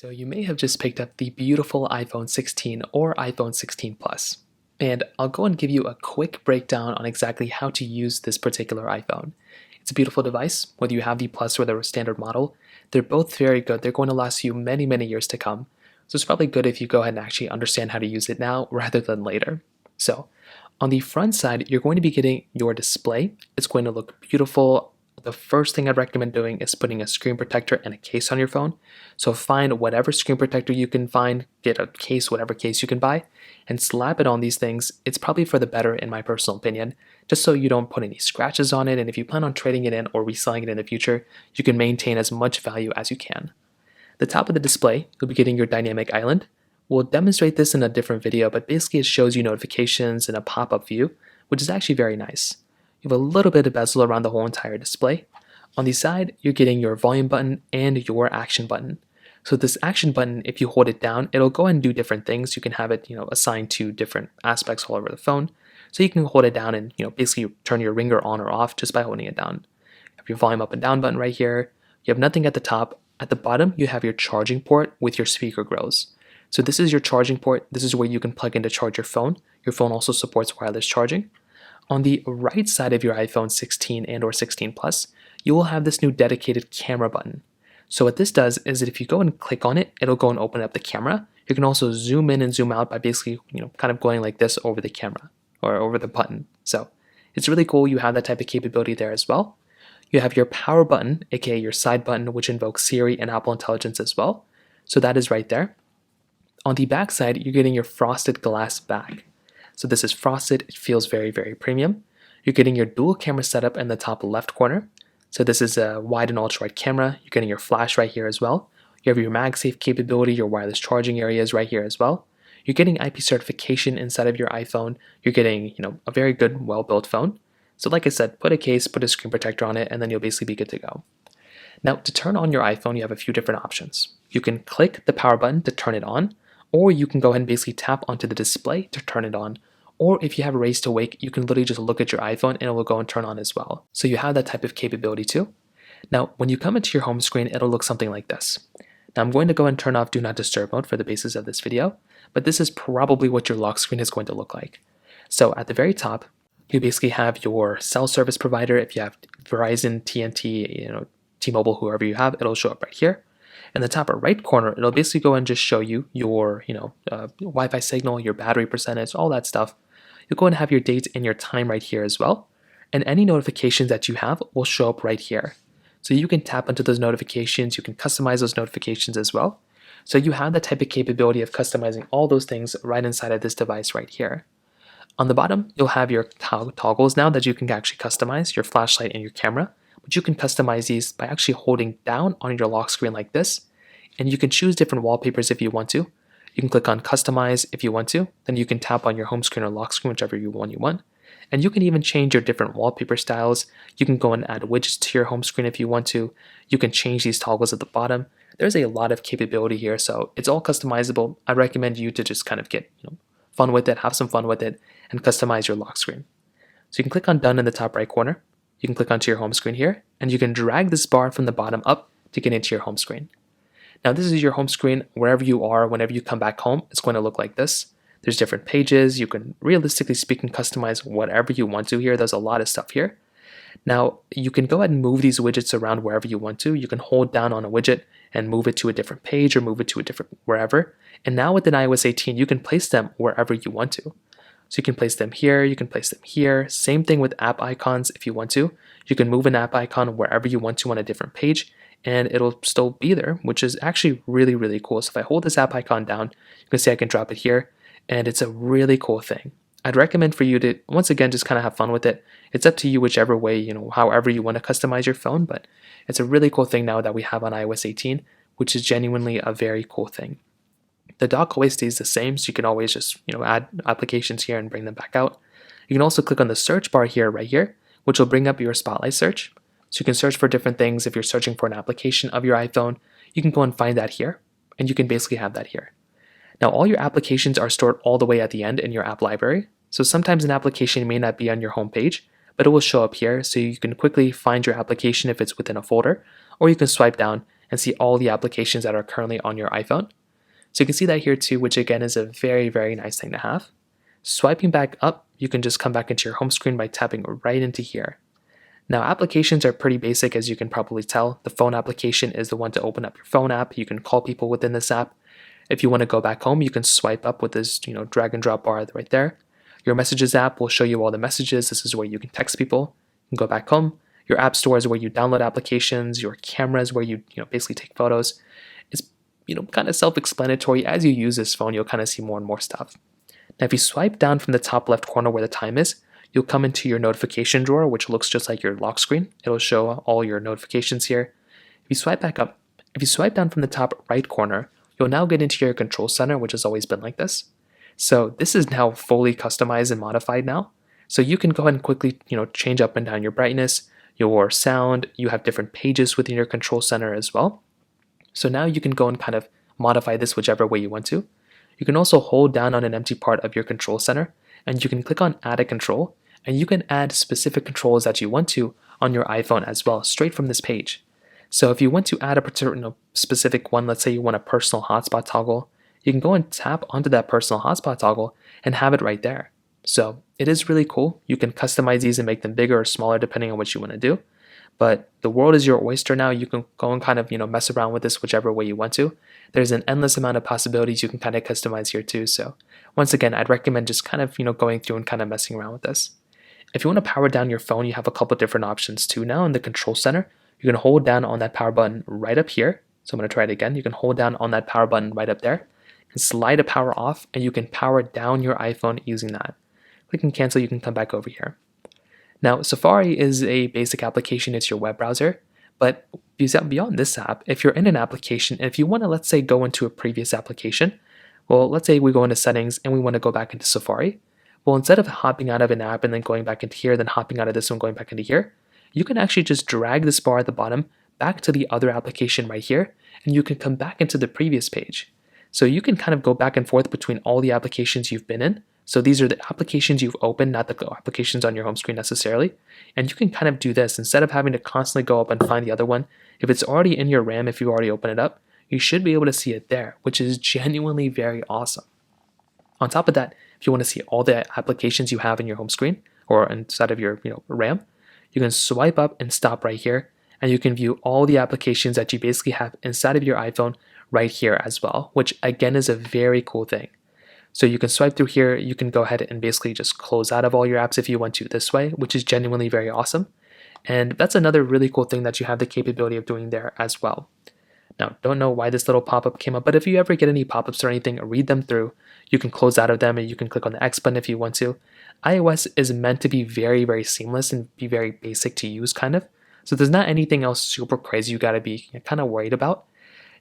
So you may have just picked up the beautiful iPhone 16 or iPhone 16 Plus. And I'll go and give you a quick breakdown on exactly how to use this particular iPhone. It's a beautiful device, whether you have the Plus or the standard model. They're both very good. They're going to last you many, many years to come. So it's probably good if you go ahead and actually understand how to use it now rather than later. So on the front side, you're going to be getting your display. It's going to look beautiful. The first thing I'd recommend doing is putting a screen protector and a case on your phone. So find whatever screen protector you can find, get a case, whatever case you can buy, and slap it on these things. It's probably for the better in my personal opinion, just so you don't put any scratches on it, and if you plan on trading it in or reselling it in the future, you can maintain as much value as you can. The top of the display, you'll be getting your dynamic island. We'll demonstrate this in a different video, but basically it shows you notifications in a pop-up view, which is actually very nice. You have a little bit of bezel around the whole entire display. On the side, you're getting your volume button and your action button. So this action button, if you hold it down, it'll go and do different things. You can have it, assigned to different aspects all over the phone. So you can hold it down and, basically turn your ringer on or off just by holding it down. You have your volume up and down button right here. You have nothing at the top. At the bottom, you have your charging port with your speaker grills. So this is your charging port. This is where you can plug in to charge your phone. Your phone also supports wireless charging. On the right side of your iPhone 16 and or 16 Plus, you will have this new dedicated camera button. So what this does is that if you go and click on it, it'll go and open up the camera. You can also zoom in and zoom out by basically, kind of going like this over the camera or over the button. So it's really cool. You have that type of capability there as well. You have your power button, aka your side button, which invokes Siri and Apple Intelligence as well. So that is right there. On the back side, you're getting your frosted glass back. So this is frosted. It feels very, very premium. You're getting your dual camera setup in the top left corner. So this is a wide and ultra wide camera. You're getting your flash right here as well. You have your MagSafe capability, your wireless charging areas right here as well. You're getting IP certification inside of your iPhone. You're getting, a very good, well-built phone. So like I said, put a case, put a screen protector on it, and then you'll basically be good to go. Now, to turn on your iPhone, you have a few different options. You can click the power button to turn it on, or you can go ahead and basically tap onto the display to turn it on. Or if you have a raise to wake, you can literally just look at your iPhone and it will go and turn on as well. So you have that type of capability too. Now, when you come into your home screen, it'll look something like this. Now I'm going to go and turn off Do Not Disturb mode for the basis of this video, but this is probably what your lock screen is going to look like. So at the very top, you basically have your cell service provider. If you have Verizon, TNT, T-Mobile, whoever you have, it'll show up right here. In the top right corner, it'll basically go and just show you your, Wi-Fi signal, your battery percentage, all that stuff. You'll go and have your date and your time right here as well. And any notifications that you have will show up right here. So you can tap into those notifications. You can customize those notifications as well. So you have that type of capability of customizing all those things right inside of this device right here. On the bottom, you'll have your toggles now that you can actually customize, your flashlight and your camera. But you can customize these by actually holding down on your lock screen like this. And you can choose different wallpapers if you want to. You can click on Customize if you want to. Then you can tap on your home screen or lock screen, whichever one you want. And you can even change your different wallpaper styles. You can go and add widgets to your home screen if you want to. You can change these toggles at the bottom. There's a lot of capability here, so it's all customizable. I recommend you to just kind of get fun with it, have some fun with it, and customize your lock screen. So you can click on Done in the top right corner. You can click onto your home screen here, and you can drag this bar from the bottom up to get into your home screen. Now this is your home screen. Wherever you are, whenever you come back home, it's going to look like this. There's different pages. You can, realistically speaking, customize whatever you want to here. There's a lot of stuff here. Now you can go ahead and move these widgets around wherever you want to. You can hold down on a widget and move it to a different page or move it to a different wherever. And now within iOS 18, you can place them wherever you want to. So you can place them here, you can place them here. Same thing with app icons if you want to. You can move an app icon wherever you want to on a different page, and it'll still be there, which is actually really, really cool. So if I hold this app icon down, you can see I can drop it here, and it's a really cool thing. I'd recommend for you to, once again, just kind of have fun with it. It's up to you whichever way, however you want to customize your phone, but it's a really cool thing now that we have on iOS 18, which is genuinely a very cool thing. The dock always stays the same, so you can always just, add applications here and bring them back out. You can also click on the search bar here, right here, which will bring up your Spotlight search. So you can search for different things. If you're searching for an application of your iPhone, you can go and find that here, and you can basically have that here. Now, all your applications are stored all the way at the end in your app library. So sometimes an application may not be on your home page, but it will show up here, so you can quickly find your application if it's within a folder, or you can swipe down and see all the applications that are currently on your iPhone. So you can see that here too, which again is a very, very nice thing to have. Swiping back up, you can just come back into your home screen by tapping right into here. Now, applications are pretty basic, as you can probably tell. The phone application is the one to open up your phone app. You can call people within this app. If you want to go back home, you can swipe up with this, drag and drop bar right there. Your messages app will show you all the messages. This is where you can text people. You can go back home. Your app store is where you download applications. Your camera is where you basically take photos. It's kind of self-explanatory. As you use this phone, you'll kind of see more and more stuff. Now, if you swipe down from the top left corner where the time is, you'll come into your notification drawer, which looks just like your lock screen. It'll show all your notifications here. If you swipe back up, if you swipe down from the top right corner, you'll now get into your control center, which has always been like this. So this is now fully customized and modified now. So you can go ahead and quickly, change up and down your brightness, your sound. You have different pages within your control center as well. So now you can go and kind of modify this whichever way you want to. You can also hold down on an empty part of your control center, and you can click on Add a Control, and you can add specific controls that you want to on your iPhone as well, straight from this page. So if you want to add a particular specific one, let's say you want a personal hotspot toggle, you can go and tap onto that personal hotspot toggle and have it right there. So it is really cool. You can customize these and make them bigger or smaller depending on what you want to do. But the world is your oyster now. You can go and kind of mess around with this whichever way you want to. There's an endless amount of possibilities you can kind of customize here too. So once again, I'd recommend just kind of going through and kind of messing around with this. If you want to power down your phone, you have a couple different options too. Now in the control center, you can hold down on that power button right up here. So I'm going to try it again. You can hold down on that power button right up there and slide a power off, and you can power down your iPhone using that. Click and cancel, you can come back over here. Now, Safari is a basic application. It's your web browser. But beyond this app, if you're in an application, and if you want to, let's say, go into a previous application, well, let's say we go into settings and we want to go back into Safari. Well, instead of hopping out of an app and then going back into here, then hopping out of this one, going back into here, you can actually just drag this bar at the bottom back to the other application right here, and you can come back into the previous page. So you can kind of go back and forth between all the applications you've been in. So these are the applications you've opened, not the applications on your home screen necessarily. And you can kind of do this instead of having to constantly go up and find the other one. If it's already in your RAM, if you already open it up, you should be able to see it there, which is genuinely very awesome. On top of that, if you want to see all the applications you have in your home screen or inside of your RAM, you can swipe up and stop right here, and you can view all the applications that you basically have inside of your iPhone right here as well, which again is a very cool thing. So you can swipe through here, you can go ahead and basically just close out of all your apps if you want to this way, which is genuinely very awesome. And that's another really cool thing that you have the capability of doing there as well. Now, don't know why this little pop-up came up, but if you ever get any pop-ups or anything, read them through. You can close out of them and you can click on the X button if you want to. iOS is meant to be very, very seamless and be very basic to use kind of. So there's not anything else super crazy you gotta be kind of worried about.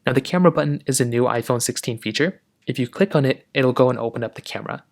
Now the camera button is a new iPhone 16 feature. If you click on it, it'll go and open up the camera.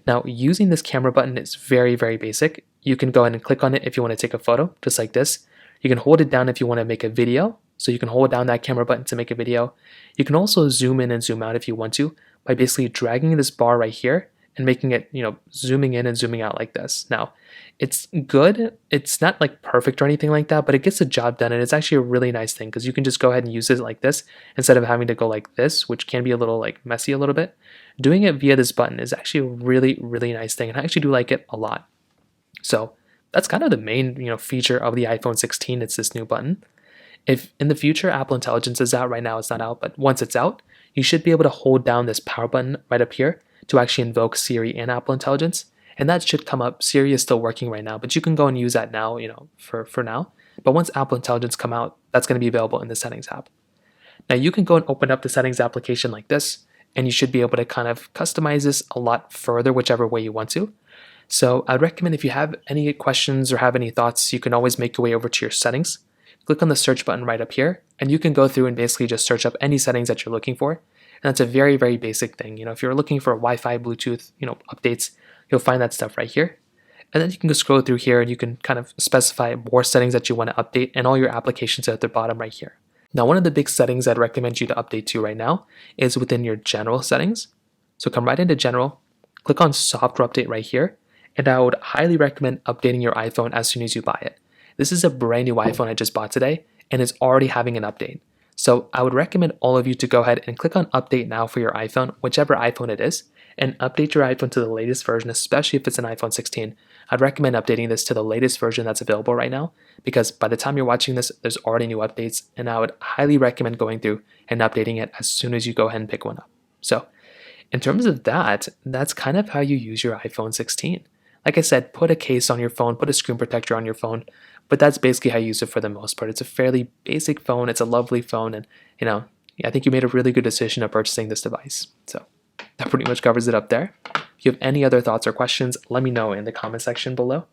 Now using this camera button is very, very basic. You can go ahead and click on it if you want to take a photo, just like this. You can hold it down if you want to make a video. So you can hold down that camera button to make a video. You can also zoom in and zoom out if you want to by basically dragging this bar right here and making it, zooming in and zooming out like this. Now, it's good. It's not like perfect or anything like that, but it gets the job done, and it's actually a really nice thing because you can just go ahead and use it like this instead of having to go like this, which can be a little messy a little bit. Doing it via this button is actually a really, really nice thing, and I actually do like it a lot. So that's kind of the main, feature of the iPhone 16. It's this new button. If in the future Apple Intelligence is out, right now it's not out, but once it's out, you should be able to hold down this power button right up here to actually invoke Siri and Apple Intelligence, and that should come up. Siri is still working right now, but you can go and use that now, for now. But once Apple Intelligence come out, that's going to be available in the Settings app. Now you can go and open up the Settings application like this, and you should be able to kind of customize this a lot further, whichever way you want to. So I'd recommend if you have any questions or have any thoughts, you can always make your way over to your settings. Click on the search button right up here, and you can go through and basically just search up any settings that you're looking for. And that's a very, very basic thing. If you're looking for Wi-Fi, Bluetooth, updates, you'll find that stuff right here. And then you can go scroll through here and you can kind of specify more settings that you want to update, and all your applications are at the bottom right here. Now, one of the big settings I'd recommend you to update to right now is within your general settings. So come right into general, click on software update right here, and I would highly recommend updating your iPhone as soon as you buy it. This is a brand new iPhone I just bought today, and it's already having an update. So I would recommend all of you to go ahead and click on update now for your iPhone, whichever iPhone it is, and update your iPhone to the latest version, especially if it's an iPhone 16. I'd recommend updating this to the latest version that's available right now, because by the time you're watching this, there's already new updates, and I would highly recommend going through and updating it as soon as you go ahead and pick one up. So in terms of that, that's kind of how you use your iPhone 16. Like I said, put a case on your phone, put a screen protector on your phone, but that's basically how you use it for the most part. It's a fairly basic phone, it's a lovely phone, and I think you made a really good decision of purchasing this device. So that pretty much covers it up there. If you have any other thoughts or questions, let me know in the comment section below.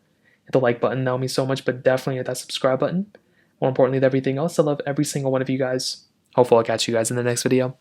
Hit the like button, that would mean so much, but definitely hit that subscribe button. More importantly than everything else, I love every single one of you guys. Hopefully I'll catch you guys in the next video.